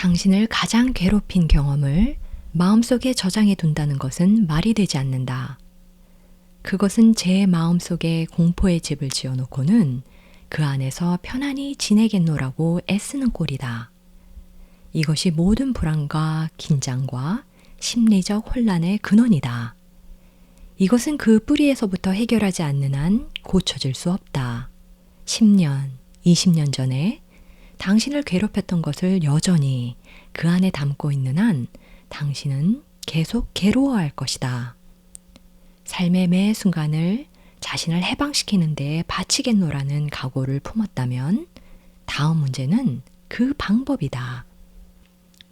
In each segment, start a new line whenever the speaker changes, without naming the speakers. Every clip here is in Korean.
당신을 가장 괴롭힌 경험을 마음속에 저장해 둔다는 것은 말이 되지 않는다. 그것은 제 마음속에 공포의 집을 지어놓고는 그 안에서 편안히 지내겠노라고 애쓰는 꼴이다. 이것이 모든 불안과 긴장과 심리적 혼란의 근원이다. 이것은 그 뿌리에서부터 해결하지 않는 한 고쳐질 수 없다. 10년, 20년 전에 당신을 괴롭혔던 것을 여전히 그 안에 담고 있는 한 당신은 계속 괴로워할 것이다. 삶의 매 순간을 자신을 해방시키는 데 바치겠노라는 각오를 품었다면 다음 문제는 그 방법이다.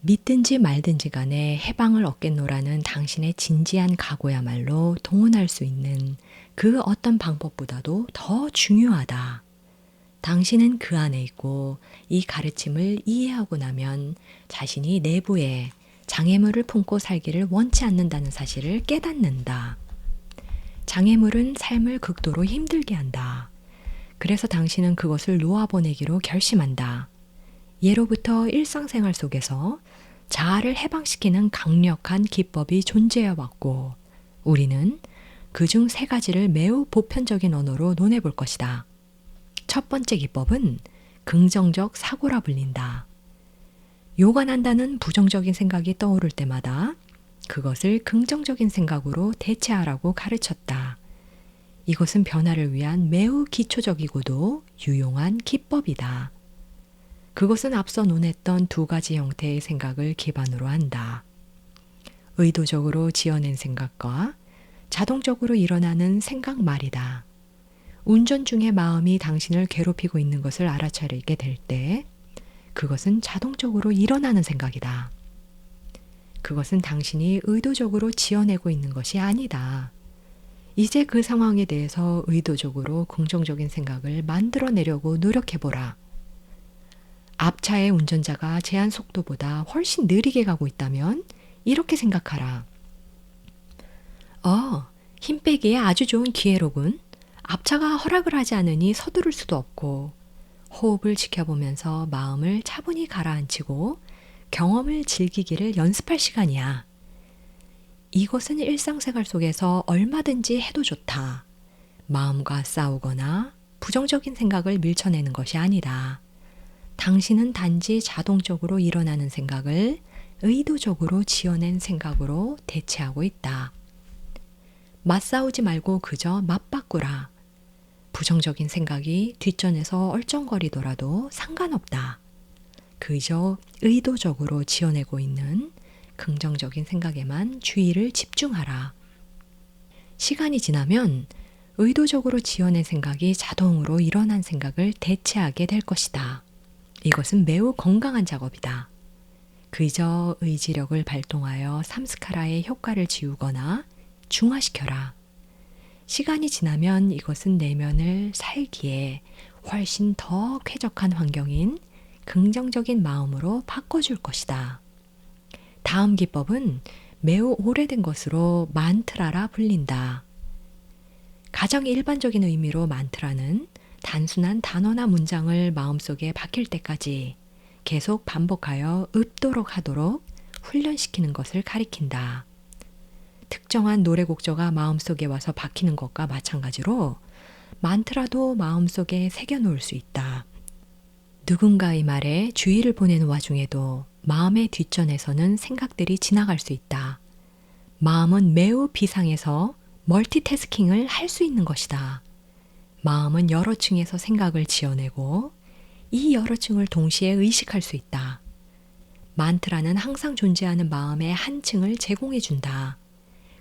믿든지 말든지 간에 해방을 얻겠노라는 당신의 진지한 각오야말로 동원할 수 있는 그 어떤 방법보다도 더 중요하다. 당신은 그 안에 있고 이 가르침을 이해하고 나면 자신이 내부에 장애물을 품고 살기를 원치 않는다는 사실을 깨닫는다. 장애물은 삶을 극도로 힘들게 한다. 그래서 당신은 그것을 놓아보내기로 결심한다. 예로부터 일상생활 속에서 자아를 해방시키는 강력한 기법이 존재해 왔고 우리는 그중 3가지를 매우 보편적인 언어로 논해볼 것이다. 첫 번째 기법은 긍정적 사고라 불린다. 요간한다는 부정적인 생각이 떠오를 때마다 그것을 긍정적인 생각으로 대체하라고 가르쳤다. 이것은 변화를 위한 매우 기초적이고도 유용한 기법이다. 그것은 앞서 논했던 2가지 형태의 생각을 기반으로 한다. 의도적으로 지어낸 생각과 자동적으로 일어나는 생각 말이다. 운전 중에 마음이 당신을 괴롭히고 있는 것을 알아차리게 될 때 그것은 자동적으로 일어나는 생각이다. 그것은 당신이 의도적으로 지어내고 있는 것이 아니다. 이제 그 상황에 대해서 의도적으로 긍정적인 생각을 만들어내려고 노력해보라. 앞차의 운전자가 제한 속도보다 훨씬 느리게 가고 있다면 이렇게 생각하라. 힘 빼기에 아주 좋은 기회로군. 앞차가 허락을 하지 않으니 서두를 수도 없고 호흡을 지켜보면서 마음을 차분히 가라앉히고 경험을 즐기기를 연습할 시간이야. 이것은 일상생활 속에서 얼마든지 해도 좋다. 마음과 싸우거나 부정적인 생각을 밀쳐내는 것이 아니다. 당신은 단지 자동적으로 일어나는 생각을 의도적으로 지어낸 생각으로 대체하고 있다. 맞싸우지 말고 그저 맞바꾸라. 부정적인 생각이 뒷전에서 얼쩡거리더라도 상관없다. 그저 의도적으로 지어내고 있는 긍정적인 생각에만 주의를 집중하라. 시간이 지나면 의도적으로 지어낸 생각이 자동으로 일어난 생각을 대체하게 될 것이다. 이것은 매우 건강한 작업이다. 그저 의지력을 발동하여 삼스카라의 효과를 지우거나 중화시켜라. 시간이 지나면 이것은 내면을 살기에 훨씬 더 쾌적한 환경인 긍정적인 마음으로 바꿔줄 것이다. 다음 기법은 매우 오래된 것으로 만트라라 불린다. 가장 일반적인 의미로 만트라는 단순한 단어나 문장을 마음속에 박힐 때까지 계속 반복하여 읊도록 하도록 훈련시키는 것을 가리킨다. 특정한 노래 곡조가 마음속에 와서 박히는 것과 마찬가지로 만트라도 마음속에 새겨놓을 수 있다. 누군가의 말에 주의를 보내는 와중에도 마음의 뒷전에서는 생각들이 지나갈 수 있다. 마음은 매우 비상해서 멀티태스킹을 할 수 있는 것이다. 마음은 여러 층에서 생각을 지어내고 이 여러 층을 동시에 의식할 수 있다. 만트라는 항상 존재하는 마음의 한 층을 제공해준다.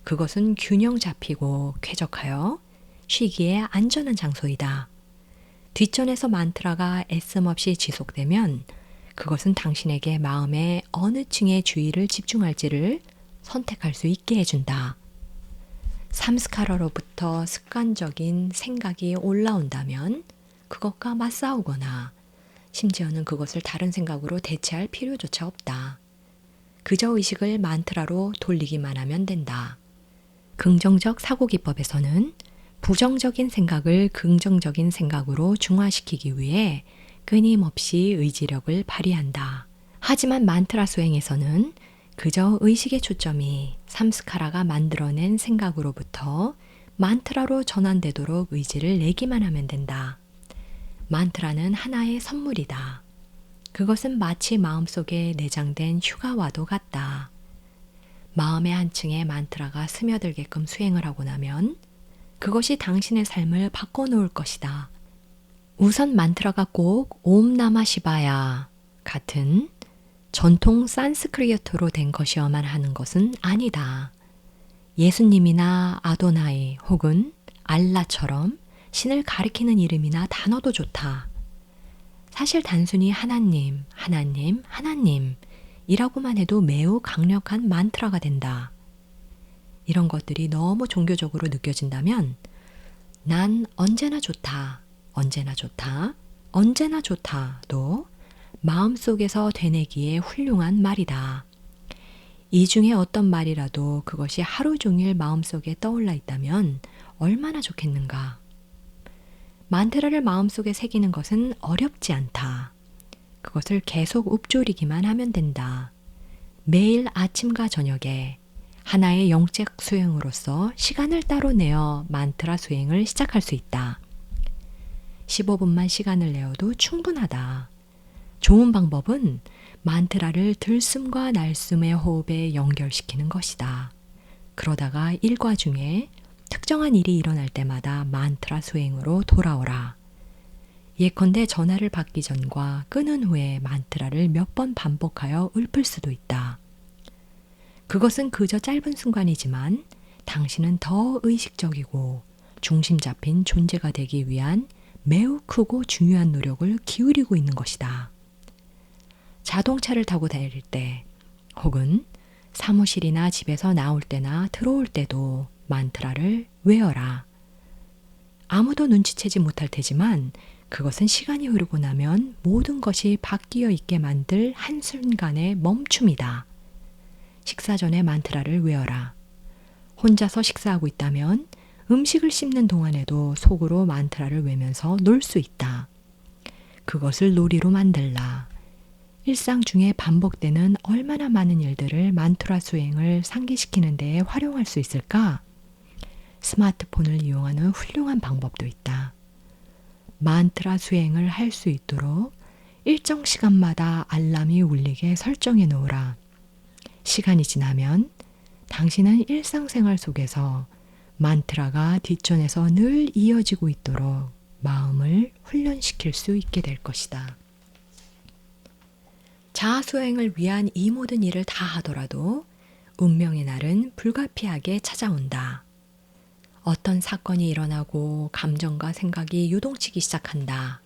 그것은 균형 잡히고 쾌적하여 쉬기에 안전한 장소이다. 뒷전에서 만트라가 애씀 없이 지속되면 그것은 당신에게 마음의 어느 층에 주의를 집중할지를 선택할 수 있게 해준다. 삼스카라로부터 습관적인 생각이 올라온다면 그것과 맞싸우거나 심지어는 그것을 다른 생각으로 대체할 필요조차 없다. 그저 의식을 만트라로 돌리기만 하면 된다. 긍정적 사고기법에서는 부정적인 생각을 긍정적인 생각으로 중화시키기 위해 끊임없이 의지력을 발휘한다. 하지만 만트라 수행에서는 그저 의식의 초점이 삼스카라가 만들어낸 생각으로부터 만트라로 전환되도록 의지를 내기만 하면 된다. 만트라는 하나의 선물이다. 그것은 마치 마음속에 내장된 휴가와도 같다. 마음의 한 층에 만트라가 스며들게끔 수행을 하고 나면 그것이 당신의 삶을 바꿔놓을 것이다. 우선 만트라가 꼭 옴 나마 시바야 같은 전통 산스크리트로 된 것이어만 하는 것은 아니다. 예수님이나 아도나이 혹은 알라처럼 신을 가리키는 이름이나 단어도 좋다. 사실 단순히 하나님, 하나님, 하나님이라고만 해도 매우 강력한 만트라가 된다. 이런 것들이 너무 종교적으로 느껴진다면 난 언제나 좋다, 언제나 좋다, 언제나 좋다도 마음속에서 되뇌기에 훌륭한 말이다. 이 중에 어떤 말이라도 그것이 하루 종일 마음속에 떠올라 있다면 얼마나 좋겠는가. 만트라를 마음속에 새기는 것은 어렵지 않다. 그것을 계속 읊조리기만 하면 된다. 매일 아침과 저녁에 하나의 영적 수행으로서 시간을 따로 내어 만트라 수행을 시작할 수 있다. 15분만 시간을 내어도 충분하다. 좋은 방법은 만트라를 들숨과 날숨의 호흡에 연결시키는 것이다. 그러다가 일과 중에 특정한 일이 일어날 때마다 만트라 수행으로 돌아오라. 예컨대 전화를 받기 전과 끊은 후에 만트라를 몇 번 반복하여 읊을 수도 있다. 그것은 그저 짧은 순간이지만 당신은 더 의식적이고 중심 잡힌 존재가 되기 위한 매우 크고 중요한 노력을 기울이고 있는 것이다. 자동차를 타고 다닐 때 혹은 사무실이나 집에서 나올 때나 들어올 때도 만트라를 외워라. 아무도 눈치채지 못할 테지만 그것은 시간이 흐르고 나면 모든 것이 바뀌어 있게 만들 한순간의 멈춤이다. 식사 전에 만트라를 외워라. 혼자서 식사하고 있다면 음식을 씹는 동안에도 속으로 만트라를 외면서 놀 수 있다. 그것을 놀이로 만들라. 일상 중에 반복되는 얼마나 많은 일들을 만트라 수행을 상기시키는 데에 활용할 수 있을까? 스마트폰을 이용하는 훌륭한 방법도 있다. 만트라 수행을 할 수 있도록 일정 시간마다 알람이 울리게 설정해 놓으라. 시간이 지나면 당신은 일상생활 속에서 만트라가 뒷전에서 늘 이어지고 있도록 마음을 훈련시킬 수 있게 될 것이다. 자아수행을 위한 이 모든 일을 다 하더라도 운명의 날은 불가피하게 찾아온다. 어떤 사건이 일어나고 감정과 생각이 유동치기 시작한다.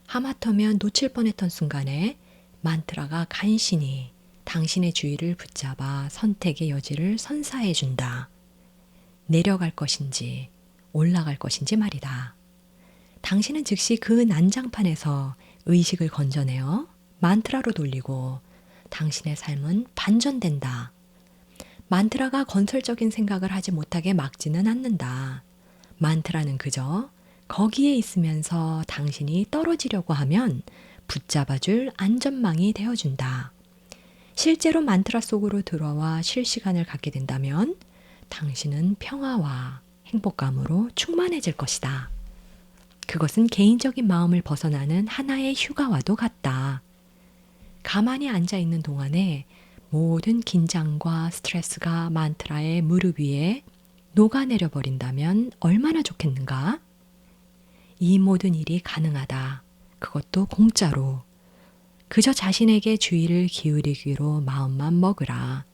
하마터면 놓칠 뻔했던 순간에 만트라가 간신히 당신의 주의를 붙잡아 선택의 여지를 선사해 준다. 내려갈 것인지 올라갈 것인지 말이다. 당신은 즉시 그 난장판에서 의식을 건져내어 만트라로 돌리고 당신의 삶은 반전된다. 만트라가 건설적인 생각을 하지 못하게 막지는 않는다. 만트라는 그저 거기에 있으면서 당신이 떨어지려고 하면 붙잡아줄 안전망이 되어준다. 실제로 만트라 속으로 들어와 쉴 시간을 갖게 된다면 당신은 평화와 행복감으로 충만해질 것이다. 그것은 개인적인 마음을 벗어나는 하나의 휴가와도 같다. 가만히 앉아 있는 동안에 모든 긴장과 스트레스가 만트라의 무릎 위에 녹아내려 버린다면 얼마나 좋겠는가? 이 모든 일이 가능하다. 그것도 공짜로. 그저 자신에게 주의를 기울이기로 마음만 먹으라.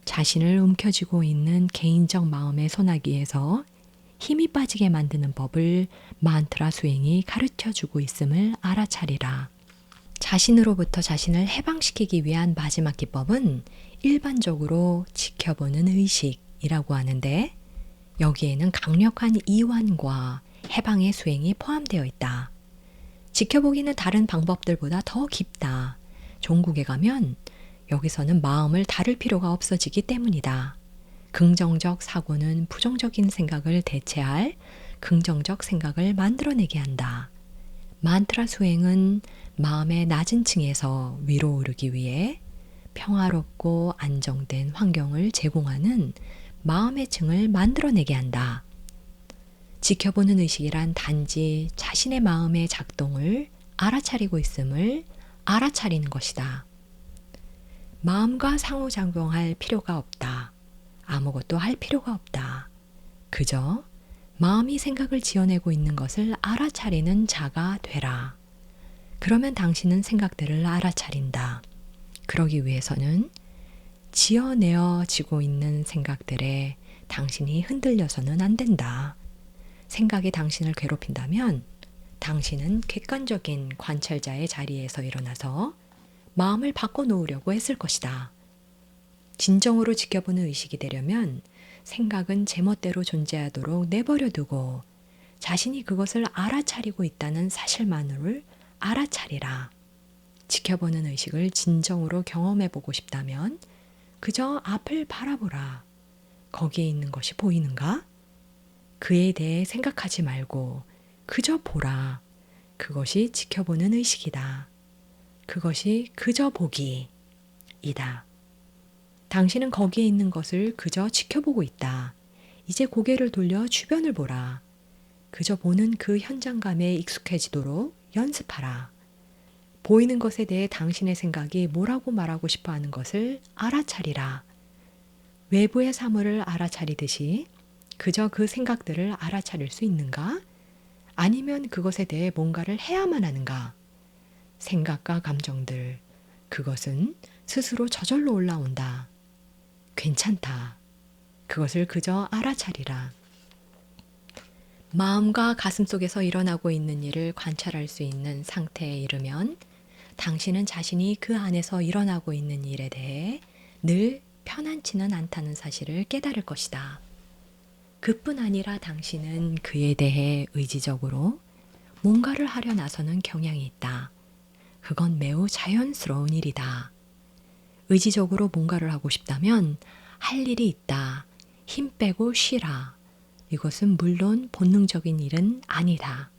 자신을 움켜쥐고 있는 개인적 마음의 소나기에서 힘이 빠지게 만드는 법을 만트라 수행이 가르쳐주고 있음을 알아차리라. 자신으로부터 자신을 해방시키기 위한 마지막 기법은 일반적으로 지켜보는 의식이라고 하는데 여기에는 강력한 이완과 해방의 수행이 포함되어 있다. 지켜보기는 다른 방법들보다 더 깊다. 종국에 가면 여기서는 마음을 다룰 필요가 없어지기 때문이다. 긍정적 사고는 부정적인 생각을 대체할 긍정적 생각을 만들어내게 한다. 만트라 수행은 마음의 낮은 층에서 위로 오르기 위해 평화롭고 안정된 환경을 제공하는 마음의 층을 만들어내게 한다. 지켜보는 의식이란 단지 자신의 마음의 작동을 알아차리고 있음을 알아차리는 것이다. 마음과 상호작용할 필요가 없다. 아무것도 할 필요가 없다. 그저 마음이 생각을 지어내고 있는 것을 알아차리는 자가 되라. 그러면 당신은 생각들을 알아차린다. 그러기 위해서는 지어내어지고 있는 생각들에 당신이 흔들려서는 안 된다. 생각이 당신을 괴롭힌다면 당신은 객관적인 관찰자의 자리에서 일어나서 마음을 바꿔놓으려고 했을 것이다. 진정으로 지켜보는 의식이 되려면 생각은 제멋대로 존재하도록 내버려두고 자신이 그것을 알아차리고 있다는 사실만을 알아차리라. 지켜보는 의식을 진정으로 경험해보고 싶다면 그저 앞을 바라보라. 거기에 있는 것이 보이는가? 그에 대해 생각하지 말고 그저 보라. 그것이 지켜보는 의식이다. 그것이 그저 보기이다. 당신은 거기에 있는 것을 그저 지켜보고 있다. 이제 고개를 돌려 주변을 보라. 그저 보는 그 현장감에 익숙해지도록 연습하라. 보이는 것에 대해 당신의 생각이 뭐라고 말하고 싶어 하는 것을 알아차리라. 외부의 사물을 알아차리듯이 그저 그 생각들을 알아차릴 수 있는가? 아니면 그것에 대해 뭔가를 해야만 하는가? 생각과 감정들, 그것은 스스로 저절로 올라온다. 괜찮다. 그것을 그저 알아차리라. 마음과 가슴 속에서 일어나고 있는 일을 관찰할 수 있는 상태에 이르면 당신은 자신이 그 안에서 일어나고 있는 일에 대해 늘 편안치는 않다는 사실을 깨달을 것이다. 그뿐 아니라 당신은 그에 대해 의지적으로 뭔가를 하려 나서는 경향이 있다. 그건 매우 자연스러운 일이다. 의지적으로 뭔가를 하고 싶다면 할 일이 있다. 힘 빼고 쉬라. 이것은 물론 본능적인 일은 아니다.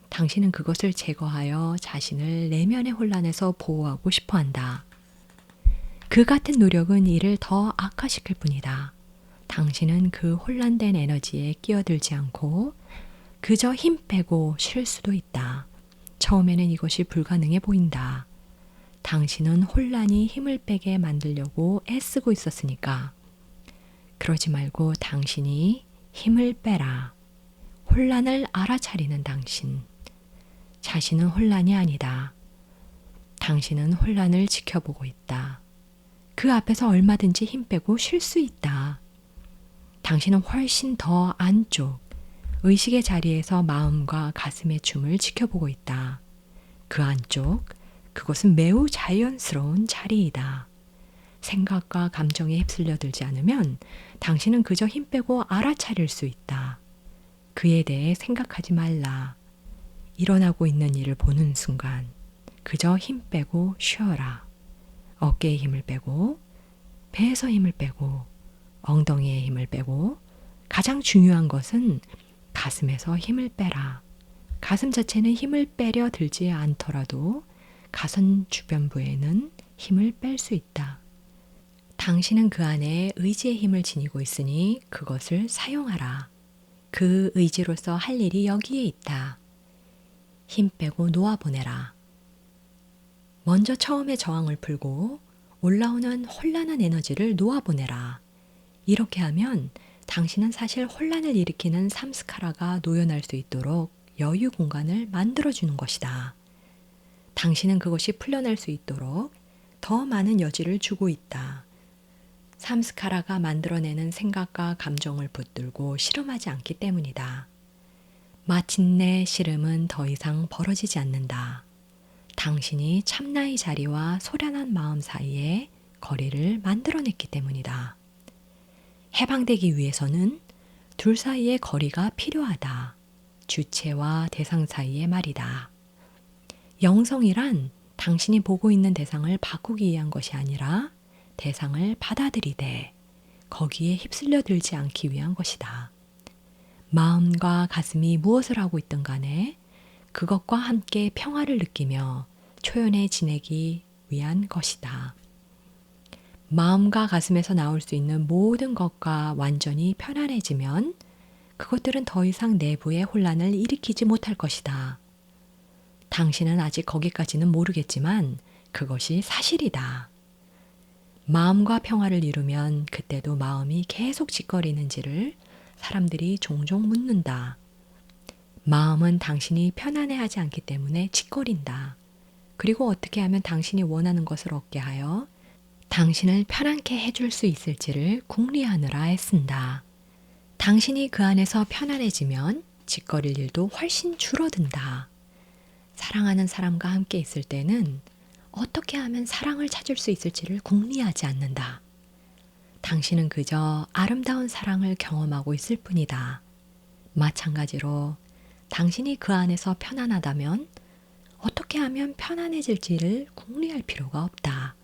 당신은 그것을 제거하여 자신을 내면의 혼란에서 보호하고 싶어 한다. 그 같은 노력은 이를 더 악화시킬 뿐이다. 당신은 그 혼란된 에너지에 끼어들지 않고 그저 힘 빼고 쉴 수도 있다. 처음에는 이것이 불가능해 보인다. 당신은 혼란이 힘을 빼게 만들려고 애쓰고 있었으니까. 그러지 말고 당신이 힘을 빼라. 혼란을 알아차리는 당신. 자신은 혼란이 아니다. 당신은 혼란을 지켜보고 있다. 그 앞에서 얼마든지 힘 빼고 쉴 수 있다. 당신은 훨씬 더 안쪽, 의식의 자리에서 마음과 가슴의 춤을 지켜보고 있다. 그 안쪽, 그것은 매우 자연스러운 자리이다. 생각과 감정에 휩쓸려 들지 않으면 당신은 그저 힘 빼고 알아차릴 수 있다. 그에 대해 생각하지 말라. 일어나고 있는 일을 보는 순간 그저 힘 빼고 쉬어라. 어깨에 힘을 빼고 배에서 힘을 빼고 엉덩이에 힘을 빼고 가장 중요한 것은 가슴에서 힘을 빼라. 가슴 자체는 힘을 빼려 들지 않더라도 가슴 주변부에는 힘을 뺄 수 있다. 당신은 그 안에 의지의 힘을 지니고 있으니 그것을 사용하라. 그 의지로서 할 일이 여기에 있다. 힘 빼고 놓아보내라. 먼저 처음에 저항을 풀고 올라오는 혼란한 에너지를 놓아보내라. 이렇게 하면 당신은 사실 혼란을 일으키는 삼스카라가 노연할 수 있도록 여유 공간을 만들어주는 것이다. 당신은 그것이 풀려날 수 있도록 더 많은 여지를 주고 있다. 삼스카라가 만들어내는 생각과 감정을 붙들고 실험하지 않기 때문이다. 마침내 실험은 더 이상 벌어지지 않는다. 당신이 참나의 자리와 소란한 마음 사이에 거리를 만들어냈기 때문이다. 해방되기 위해서는 둘 사이의 거리가 필요하다. 주체와 대상 사이의 말이다. 영성이란 당신이 보고 있는 대상을 바꾸기 위한 것이 아니라 대상을 받아들이되 거기에 휩쓸려 들지 않기 위한 것이다. 마음과 가슴이 무엇을 하고 있든 간에 그것과 함께 평화를 느끼며 초연해 지내기 위한 것이다. 마음과 가슴에서 나올 수 있는 모든 것과 완전히 편안해지면 그것들은 더 이상 내부의 혼란을 일으키지 못할 것이다. 당신은 아직 거기까지는 모르겠지만 그것이 사실이다. 마음과 평화를 이루면 그때도 마음이 계속 짓거리는지를 사람들이 종종 묻는다. 마음은 당신이 편안해하지 않기 때문에 짓거린다. 그리고 어떻게 하면 당신이 원하는 것을 얻게 하여 당신을 편안케 해줄 수 있을지를 궁리하느라 애쓴다. 당신이 그 안에서 편안해지면 짓거릴 일도 훨씬 줄어든다. 사랑하는 사람과 함께 있을 때는 어떻게 하면 사랑을 찾을 수 있을지를 궁리하지 않는다. 당신은 그저 아름다운 사랑을 경험하고 있을 뿐이다. 마찬가지로 당신이 그 안에서 편안하다면 어떻게 하면 편안해질지를 궁리할 필요가 없다.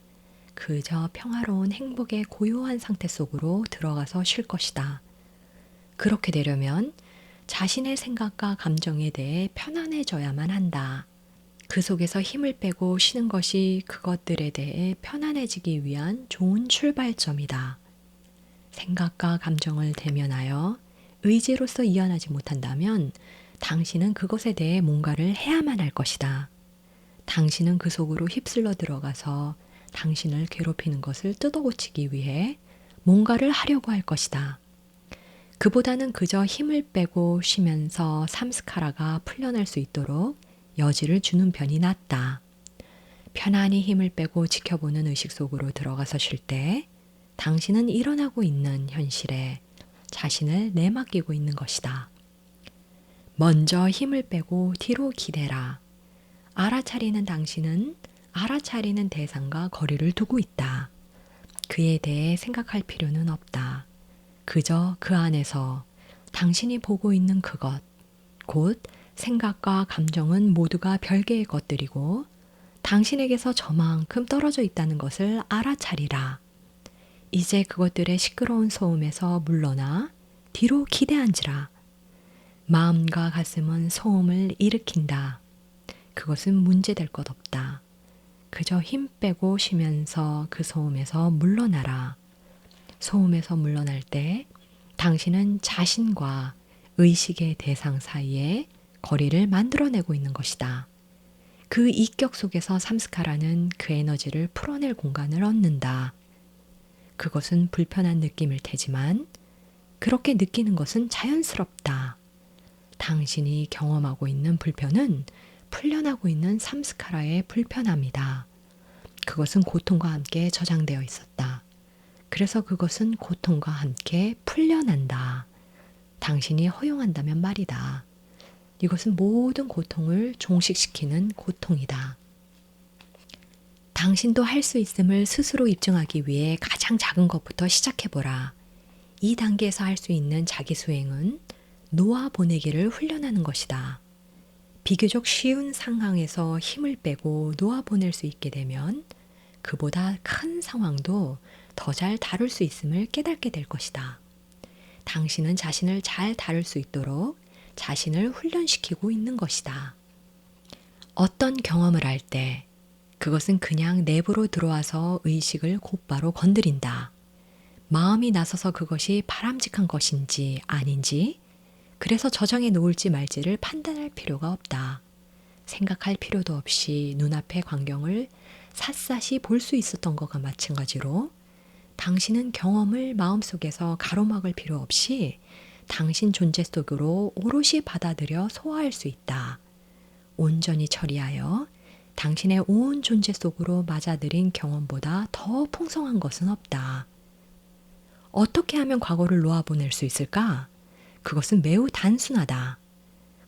그저 평화로운 행복의 고요한 상태 속으로 들어가서 쉴 것이다. 그렇게 되려면 자신의 생각과 감정에 대해 편안해져야만 한다. 그 속에서 힘을 빼고 쉬는 것이 그것들에 대해 편안해지기 위한 좋은 출발점이다. 생각과 감정을 대면하여 의지로서 이어나지 못한다면 당신은 그것에 대해 뭔가를 해야만 할 것이다. 당신은 그 속으로 휩쓸려 들어가서 당신을 괴롭히는 것을 뜯어고치기 위해 뭔가를 하려고 할 것이다. 그보다는 그저 힘을 빼고 쉬면서 삼스카라가 풀려날 수 있도록 여지를 주는 편이 낫다. 편안히 힘을 빼고 지켜보는 의식 속으로 들어가서 쉴 때 당신은 일어나고 있는 현실에 자신을 내맡기고 있는 것이다. 먼저 힘을 빼고 뒤로 기대라. 알아차리는 당신은 알아차리는 대상과 거리를 두고 있다. 그에 대해 생각할 필요는 없다. 그저 그 안에서 당신이 보고 있는 그것, 곧 생각과 감정은 모두가 별개의 것들이고 당신에게서 저만큼 떨어져 있다는 것을 알아차리라. 이제 그것들의 시끄러운 소음에서 물러나 뒤로 기대앉으라. 마음과 가슴은 소음을 일으킨다. 그것은 문제될 것 없다. 그저 힘 빼고 쉬면서 그 소음에서 물러나라. 소음에서 물러날 때 당신은 자신과 의식의 대상 사이에 거리를 만들어내고 있는 것이다. 그 이격 속에서 삼스카라는 그 에너지를 풀어낼 공간을 얻는다. 그것은 불편한 느낌일 테지만 그렇게 느끼는 것은 자연스럽다. 당신이 경험하고 있는 불편은 풀려나고 있는 삼스카라의 불편함이다. 그것은 고통과 함께 저장되어 있었다. 그래서 그것은 고통과 함께 풀려난다. 당신이 허용한다면 말이다. 이것은 모든 고통을 종식시키는 고통이다. 당신도 할 수 있음을 스스로 입증하기 위해 가장 작은 것부터 시작해보라. 이 단계에서 할 수 있는 자기 수행은 놓아보내기를 훈련하는 것이다. 비교적 쉬운 상황에서 힘을 빼고 놓아보낼 수 있게 되면 그보다 큰 상황도 더 잘 다룰 수 있음을 깨닫게 될 것이다. 당신은 자신을 잘 다룰 수 있도록 자신을 훈련시키고 있는 것이다. 어떤 경험을 할 때 그것은 그냥 내부로 들어와서 의식을 곧바로 건드린다. 마음이 나서서 그것이 바람직한 것인지 아닌지, 그래서 저장해 놓을지 말지를 판단할 필요가 없다. 생각할 필요도 없이 눈앞의 광경을 샅샅이 볼 수 있었던 것과 마찬가지로 당신은 경험을 마음속에서 가로막을 필요 없이 당신 존재 속으로 오롯이 받아들여 소화할 수 있다. 온전히 처리하여 당신의 온 존재 속으로 맞아들인 경험보다 더 풍성한 것은 없다. 어떻게 하면 과거를 놓아보낼 수 있을까? 그것은 매우 단순하다.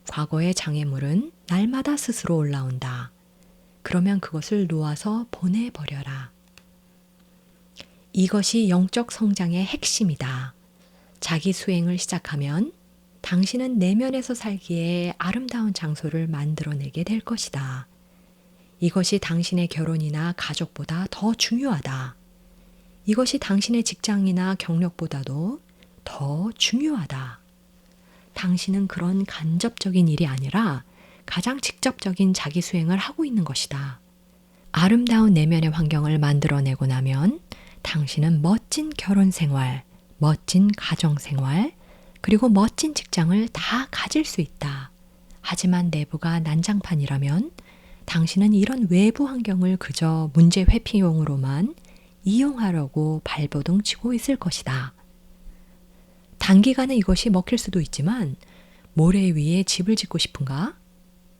과거의 장애물은 날마다 스스로 올라온다. 그러면 그것을 놓아서 보내버려라. 이것이 영적 성장의 핵심이다. 자기 수행을 시작하면 당신은 내면에서 살기에 아름다운 장소를 만들어내게 될 것이다. 이것이 당신의 결혼이나 가족보다 더 중요하다. 이것이 당신의 직장이나 경력보다도 더 중요하다. 당신은 그런 간접적인 일이 아니라 가장 직접적인 자기 수행을 하고 있는 것이다. 아름다운 내면의 환경을 만들어내고 나면 당신은 멋진 결혼 생활, 멋진 가정 생활, 그리고 멋진 직장을 다 가질 수 있다. 하지만 내부가 난장판이라면 당신은 이런 외부 환경을 그저 문제 회피용으로만 이용하려고 발버둥 치고 있을 것이다. 단기간에 이것이 먹힐 수도 있지만 모래 위에 집을 짓고 싶은가?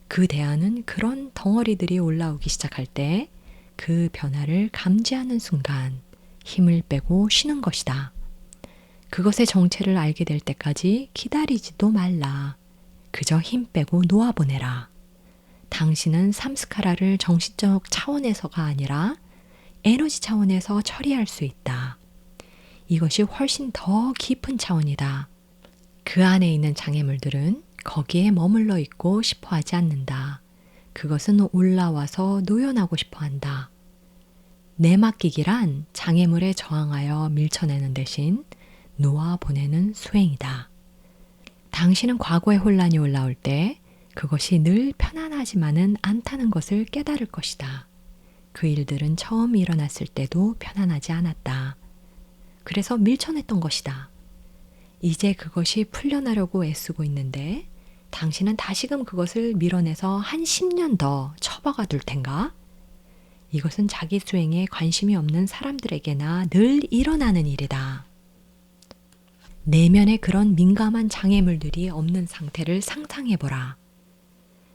그 대안은 그런 덩어리들이 올라오기 시작할 때 그 변화를 감지하는 순간 힘을 빼고 쉬는 것이다. 그것의 정체를 알게 될 때까지 기다리지도 말라. 그저 힘 빼고 놓아보내라. 당신은 삼스카라를 정신적 차원에서가 아니라 에너지 차원에서 처리할 수 있다. 이것이 훨씬 더 깊은 차원이다. 그 안에 있는 장애물들은 거기에 머물러 있고 싶어 하지 않는다. 그것은 올라와서 노연하고 싶어 한다. 내맡기기란 장애물에 저항하여 밀쳐내는 대신 놓아보내는 수행이다. 당신은 과거의 혼란이 올라올 때 그것이 늘 편안하지만은 않다는 것을 깨달을 것이다. 그 일들은 처음 일어났을 때도 편안하지 않았다. 그래서 밀쳐냈던 것이다. 이제 그것이 풀려나려고 애쓰고 있는데 당신은 다시금 그것을 밀어내서 한 10년 더 처박아 둘 텐가? 이것은 자기 수행에 관심이 없는 사람들에게나 늘 일어나는 일이다. 내면에 그런 민감한 장애물들이 없는 상태를 상상해보라.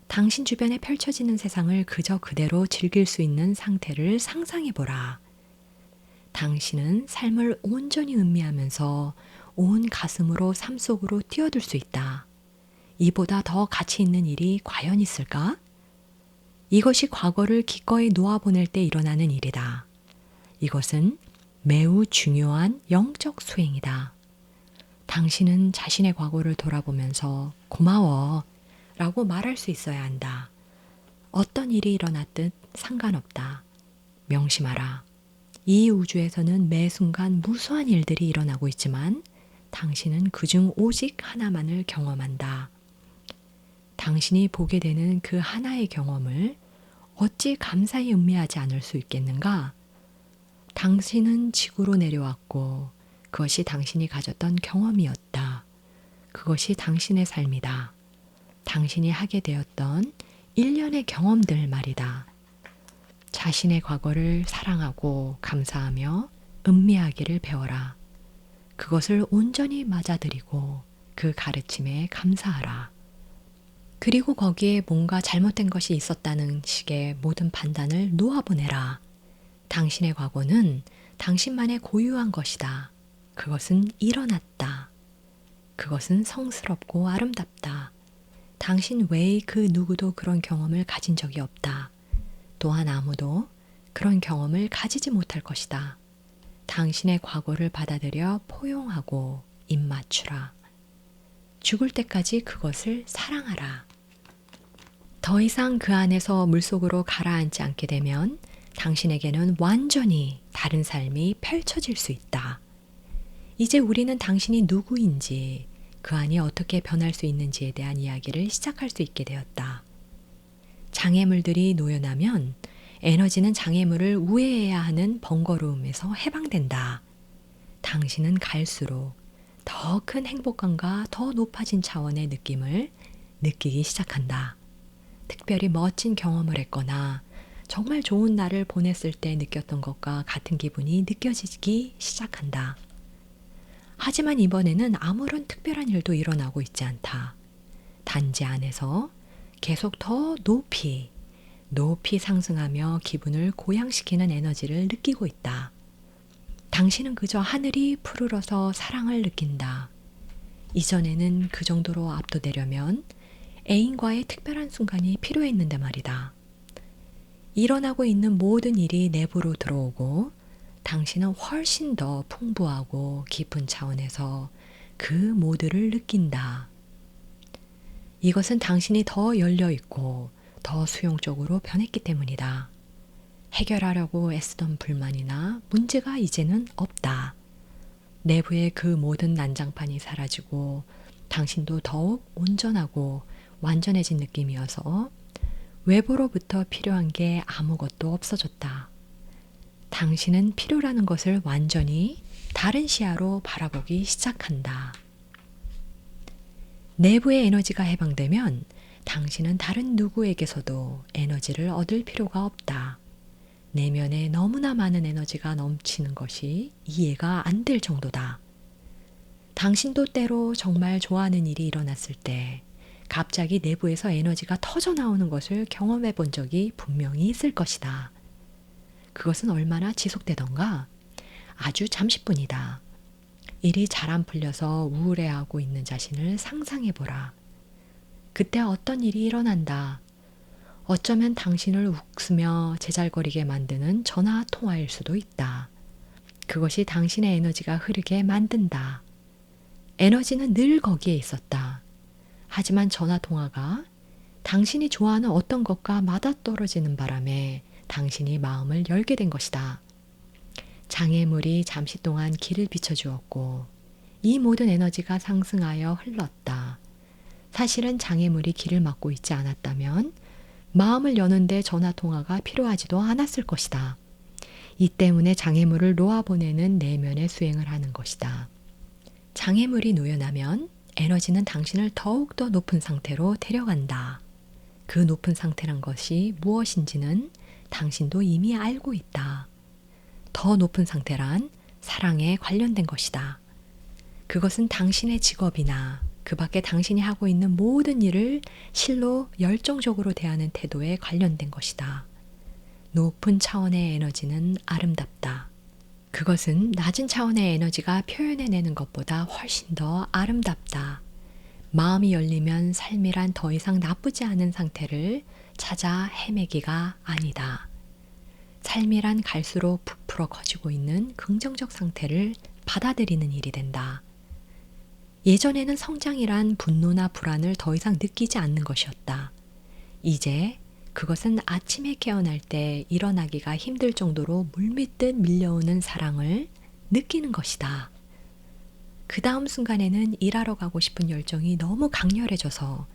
당신 주변에 펼쳐지는 세상을 그저 그대로 즐길 수 있는 상태를 상상해보라. 당신은 삶을 온전히 음미하면서 온 가슴으로 삶 속으로 뛰어들 수 있다. 이보다 더 가치 있는 일이 과연 있을까? 이것이 과거를 기꺼이 놓아보낼 때 일어나는 일이다. 이것은 매우 중요한 영적 수행이다. 당신은 자신의 과거를 돌아보면서 고마워 라고 말할 수 있어야 한다. 어떤 일이 일어났든 상관없다. 명심하라. 이 우주에서는 매 순간 무수한 일들이 일어나고 있지만 당신은 그중 오직 하나만을 경험한다. 당신이 보게 되는 그 하나의 경험을 어찌 감사히 음미하지 않을 수 있겠는가? 당신은 지구로 내려왔고 그것이 당신이 가졌던 경험이었다. 그것이 당신의 삶이다. 당신이 하게 되었던 일련의 경험들 말이다. 자신의 과거를 사랑하고 감사하며 음미하기를 배워라. 그것을 온전히 맞아들이고 그 가르침에 감사하라. 그리고 거기에 뭔가 잘못된 것이 있었다는 식의 모든 판단을 놓아보내라. 당신의 과거는 당신만의 고유한 것이다. 그것은 일어났다. 그것은 성스럽고 아름답다. 당신 외의 그 누구도 그런 경험을 가진 적이 없다. 또한 아무도 그런 경험을 가지지 못할 것이다. 당신의 과거를 받아들여 포용하고 입맞추라. 죽을 때까지 그것을 사랑하라. 더 이상 그 안에서 물속으로 가라앉지 않게 되면 당신에게는 완전히 다른 삶이 펼쳐질 수 있다. 이제 우리는 당신이 누구인지, 그 안이 어떻게 변할 수 있는지에 대한 이야기를 시작할 수 있게 되었다. 장애물들이 노연하면 에너지는 장애물을 우회해야 하는 번거로움에서 해방된다. 당신은 갈수록 더 큰 행복감과 더 높아진 차원의 느낌을 느끼기 시작한다. 특별히 멋진 경험을 했거나 정말 좋은 날을 보냈을 때 느꼈던 것과 같은 기분이 느껴지기 시작한다. 하지만 이번에는 아무런 특별한 일도 일어나고 있지 않다. 단지 안에서 계속 더 높이 상승하며 기분을 고양시키는 에너지를 느끼고 있다. 당신은 그저 하늘이 푸르러서 사랑을 느낀다. 이전에는 그 정도로 압도되려면 애인과의 특별한 순간이 필요했는데 말이다. 일어나고 있는 모든 일이 내부로 들어오고 당신은 훨씬 더 풍부하고 깊은 차원에서 그 모두를 느낀다. 이것은 당신이 더 열려있고 더 수용적으로 변했기 때문이다. 해결하려고 애쓰던 불만이나 문제가 이제는 없다. 내부의 그 모든 난장판이 사라지고 당신도 더욱 온전하고 완전해진 느낌이어서 외부로부터 필요한 게 아무것도 없어졌다. 당신은 필요라는 것을 완전히 다른 시야로 바라보기 시작한다. 내부의 에너지가 해방되면 당신은 다른 누구에게서도 에너지를 얻을 필요가 없다. 내면에 너무나 많은 에너지가 넘치는 것이 이해가 안 될 정도다. 당신도 때로 정말 좋아하는 일이 일어났을 때 갑자기 내부에서 에너지가 터져 나오는 것을 경험해 본 적이 분명히 있을 것이다. 그것은 얼마나 지속되던가? 아주 잠시뿐이다. 일이 잘 안 풀려서 우울해하고 있는 자신을 상상해 보라. 그때 어떤 일이 일어난다. 어쩌면 당신을 웃으며 제잘거리게 만드는 전화 통화일 수도 있다. 그것이 당신의 에너지가 흐르게 만든다. 에너지는 늘 거기에 있었다. 하지만 전화 통화가 당신이 좋아하는 어떤 것과 맞아떨어지는 바람에 당신이 마음을 열게 된 것이다. 장애물이 잠시 동안 길을 비춰주었고 이 모든 에너지가 상승하여 흘렀다. 사실은 장애물이 길을 막고 있지 않았다면 마음을 여는데 전화통화가 필요하지도 않았을 것이다. 이 때문에 장애물을 놓아보내는 내면의 수행을 하는 것이다. 장애물이 놓여나면 에너지는 당신을 더욱더 높은 상태로 데려간다. 그 높은 상태란 것이 무엇인지는 당신도 이미 알고 있다. 더 높은 상태란 사랑에 관련된 것이다. 그것은 당신의 직업이나 그 밖에 당신이 하고 있는 모든 일을 실로 열정적으로 대하는 태도에 관련된 것이다. 높은 차원의 에너지는 아름답다. 그것은 낮은 차원의 에너지가 표현해내는 것보다 훨씬 더 아름답다. 마음이 열리면 삶이란 더 이상 나쁘지 않은 상태를 찾아 헤매기가 아니다. 삶이란 갈수록 부풀어 커지고 있는 긍정적 상태를 받아들이는 일이 된다. 예전에는 성장이란 분노나 불안을 더 이상 느끼지 않는 것이었다. 이제 그것은 아침에 깨어날 때 일어나기가 힘들 정도로 물밀듯 밀려오는 사랑을 느끼는 것이다. 그 다음 순간에는 일하러 가고 싶은 열정이 너무 강렬해져서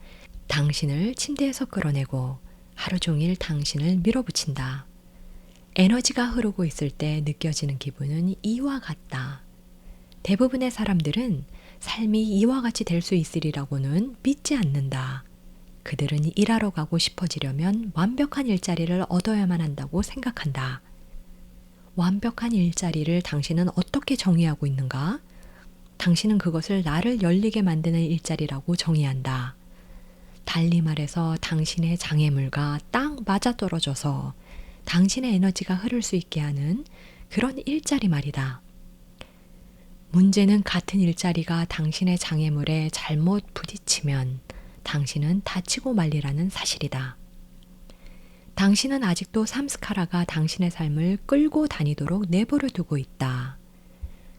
당신을 침대에서 끌어내고 하루 종일 당신을 밀어붙인다. 에너지가 흐르고 있을 때 느껴지는 기분은 이와 같다. 대부분의 사람들은 삶이 이와 같이 될 수 있으리라고는 믿지 않는다. 그들은 일하러 가고 싶어지려면 완벽한 일자리를 얻어야만 한다고 생각한다. 완벽한 일자리를 당신은 어떻게 정의하고 있는가? 당신은 그것을 나를 열리게 만드는 일자리라고 정의한다. 달리 말해서 당신의 장애물과 딱 맞아떨어져서 당신의 에너지가 흐를 수 있게 하는 그런 일자리 말이다. 문제는 같은 일자리가 당신의 장애물에 잘못 부딪히면 당신은 다치고 말리라는 사실이다. 당신은 아직도 삼스카라가 당신의 삶을 끌고 다니도록 내버려 두고 있다.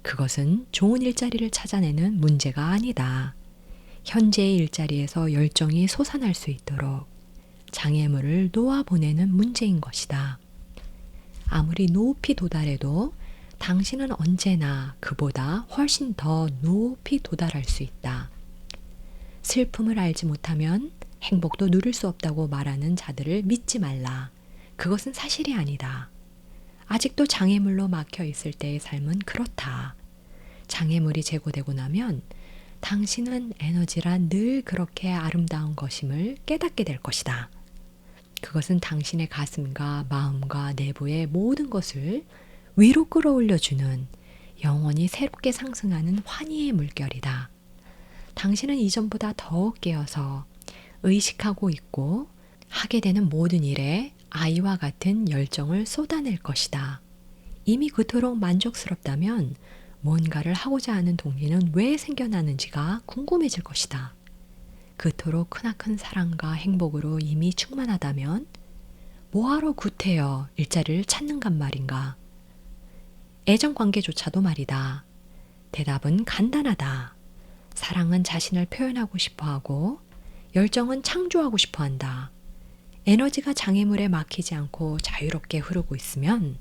그것은 좋은 일자리를 찾아내는 문제가 아니다. 현재의 일자리에서 열정이 솟아날 수 있도록 장애물을 놓아보내는 문제인 것이다. 아무리 높이 도달해도 당신은 언제나 그보다 훨씬 더 높이 도달할 수 있다. 슬픔을 알지 못하면 행복도 누릴 수 없다고 말하는 자들을 믿지 말라. 그것은 사실이 아니다. 아직도 장애물로 막혀 있을 때의 삶은 그렇다. 장애물이 제거되고 나면 당신은 에너지란 늘 그렇게 아름다운 것임을 깨닫게 될 것이다. 그것은 당신의 가슴과 마음과 내부의 모든 것을 위로 끌어올려주는 영원히 새롭게 상승하는 환희의 물결이다. 당신은 이전보다 더 깨어서 의식하고 있고 하게 되는 모든 일에 아이와 같은 열정을 쏟아낼 것이다. 이미 그토록 만족스럽다면 뭔가를 하고자 하는 동기는 왜 생겨나는지가 궁금해질 것이다. 그토록 크나큰 사랑과 행복으로 이미 충만하다면 뭐하러 구태여 일자리를 찾는간 말인가? 애정관계조차도 말이다. 대답은 간단하다. 사랑은 자신을 표현하고 싶어하고 열정은 창조하고 싶어한다. 에너지가 장애물에 막히지 않고 자유롭게 흐르고 있으면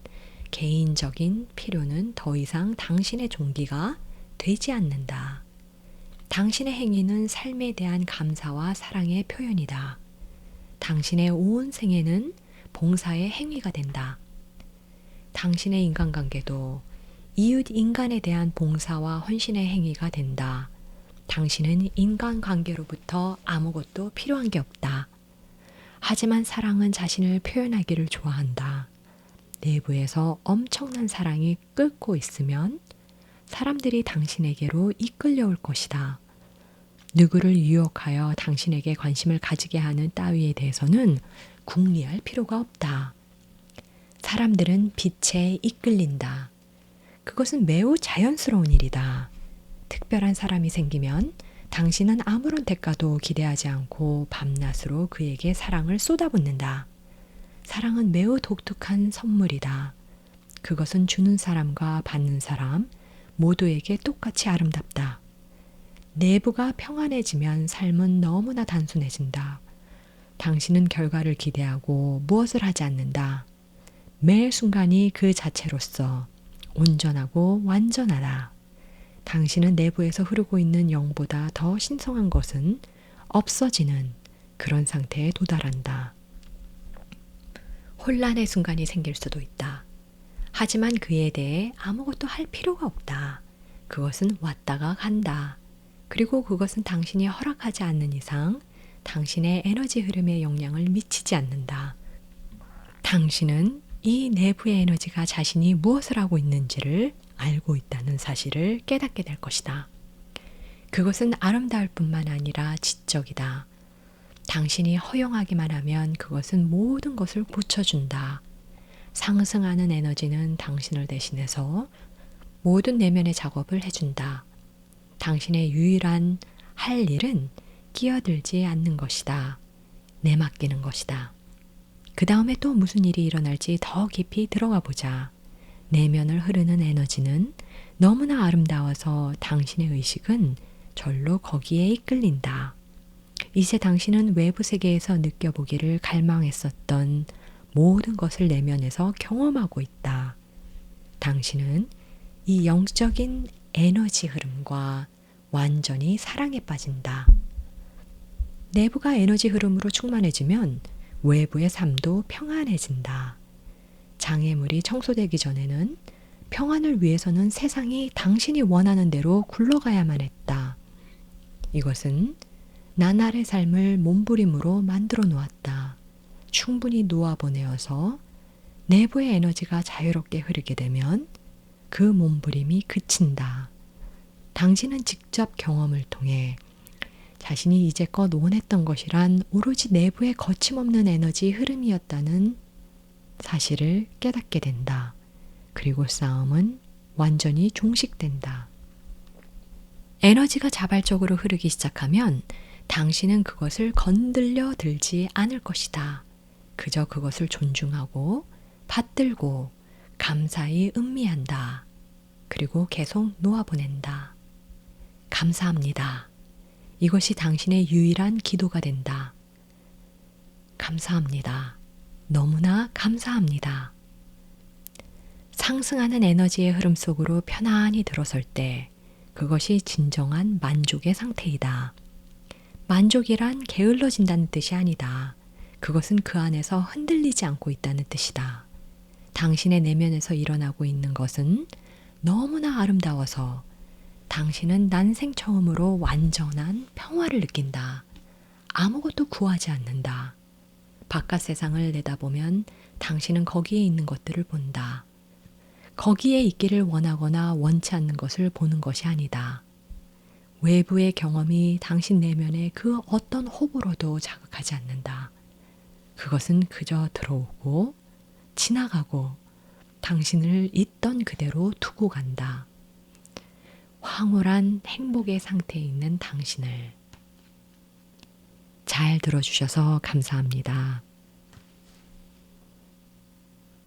개인적인 필요는 더 이상 당신의 종기가 되지 않는다. 당신의 행위는 삶에 대한 감사와 사랑의 표현이다. 당신의 온 생애는 봉사의 행위가 된다. 당신의 인간관계도 이웃 인간에 대한 봉사와 헌신의 행위가 된다. 당신은 인간관계로부터 아무것도 필요한 게 없다. 하지만 사랑은 자신을 표현하기를 좋아한다. 내부에서 엄청난 사랑이 끓고 있으면 사람들이 당신에게로 이끌려올 것이다. 누구를 유혹하여 당신에게 관심을 가지게 하는 따위에 대해서는 궁리할 필요가 없다. 사람들은 빛에 이끌린다. 그것은 매우 자연스러운 일이다. 특별한 사람이 생기면 당신은 아무런 대가도 기대하지 않고 밤낮으로 그에게 사랑을 쏟아붓는다. 사랑은 매우 독특한 선물이다. 그것은 주는 사람과 받는 사람 모두에게 똑같이 아름답다. 내부가 평안해지면 삶은 너무나 단순해진다. 당신은 결과를 기대하고 무엇을 하지 않는다. 매 순간이 그 자체로서 온전하고 완전하다. 당신은 내부에서 흐르고 있는 영보다 더 신성한 것은 없어지는 그런 상태에 도달한다. 혼란의 순간이 생길 수도 있다. 하지만 그에 대해 아무것도 할 필요가 없다. 그것은 왔다가 간다. 그리고 그것은 당신이 허락하지 않는 이상 당신의 에너지 흐름에 영향을 미치지 않는다. 당신은 이 내부의 에너지가 자신이 무엇을 하고 있는지를 알고 있다는 사실을 깨닫게 될 것이다. 그것은 아름다울 뿐만 아니라 지적이다. 당신이 허용하기만 하면 그것은 모든 것을 고쳐준다. 상승하는 에너지는 당신을 대신해서 모든 내면의 작업을 해준다. 당신의 유일한 할 일은 끼어들지 않는 것이다. 내맡기는 것이다. 그 다음에 또 무슨 일이 일어날지 더 깊이 들어가 보자. 내면을 흐르는 에너지는 너무나 아름다워서 당신의 의식은 절로 거기에 이끌린다. 이제 당신은 외부 세계에서 느껴보기를 갈망했었던 모든 것을 내면에서 경험하고 있다. 당신은 이 영적인 에너지 흐름과 완전히 사랑에 빠진다. 내부가 에너지 흐름으로 충만해지면 외부의 삶도 평안해진다. 장애물이 청소되기 전에는 평안을 위해서는 세상이 당신이 원하는 대로 굴러가야만 했다. 이것은 나날의 삶을 몸부림으로 만들어 놓았다. 충분히 놓아보내어서 내부의 에너지가 자유롭게 흐르게 되면 그 몸부림이 그친다. 당신은 직접 경험을 통해 자신이 이제껏 원했던 것이란 오로지 내부의 거침없는 에너지 흐름이었다는 사실을 깨닫게 된다. 그리고 싸움은 완전히 종식된다. 에너지가 자발적으로 흐르기 시작하면 당신은 그것을 건들려 들지 않을 것이다. 그저 그것을 존중하고 받들고 감사히 음미한다. 그리고 계속 놓아보낸다. 감사합니다. 이것이 당신의 유일한 기도가 된다. 감사합니다. 너무나 감사합니다. 상승하는 에너지의 흐름 속으로 편안히 들어설 때 그것이 진정한 만족의 상태이다. 만족이란 게을러진다는 뜻이 아니다. 그것은 그 안에서 흔들리지 않고 있다는 뜻이다. 당신의 내면에서 일어나고 있는 것은 너무나 아름다워서 당신은 난생 처음으로 완전한 평화를 느낀다. 아무것도 구하지 않는다. 바깥 세상을 내다보면 당신은 거기에 있는 것들을 본다. 거기에 있기를 원하거나 원치 않는 것을 보는 것이 아니다. 외부의 경험이 당신 내면의 그 어떤 호불호도 자극하지 않는다. 그것은 그저 들어오고 지나가고 당신을 있던 그대로 두고 간다. 황홀한 행복의 상태에 있는 당신을 잘 들어주셔서 감사합니다.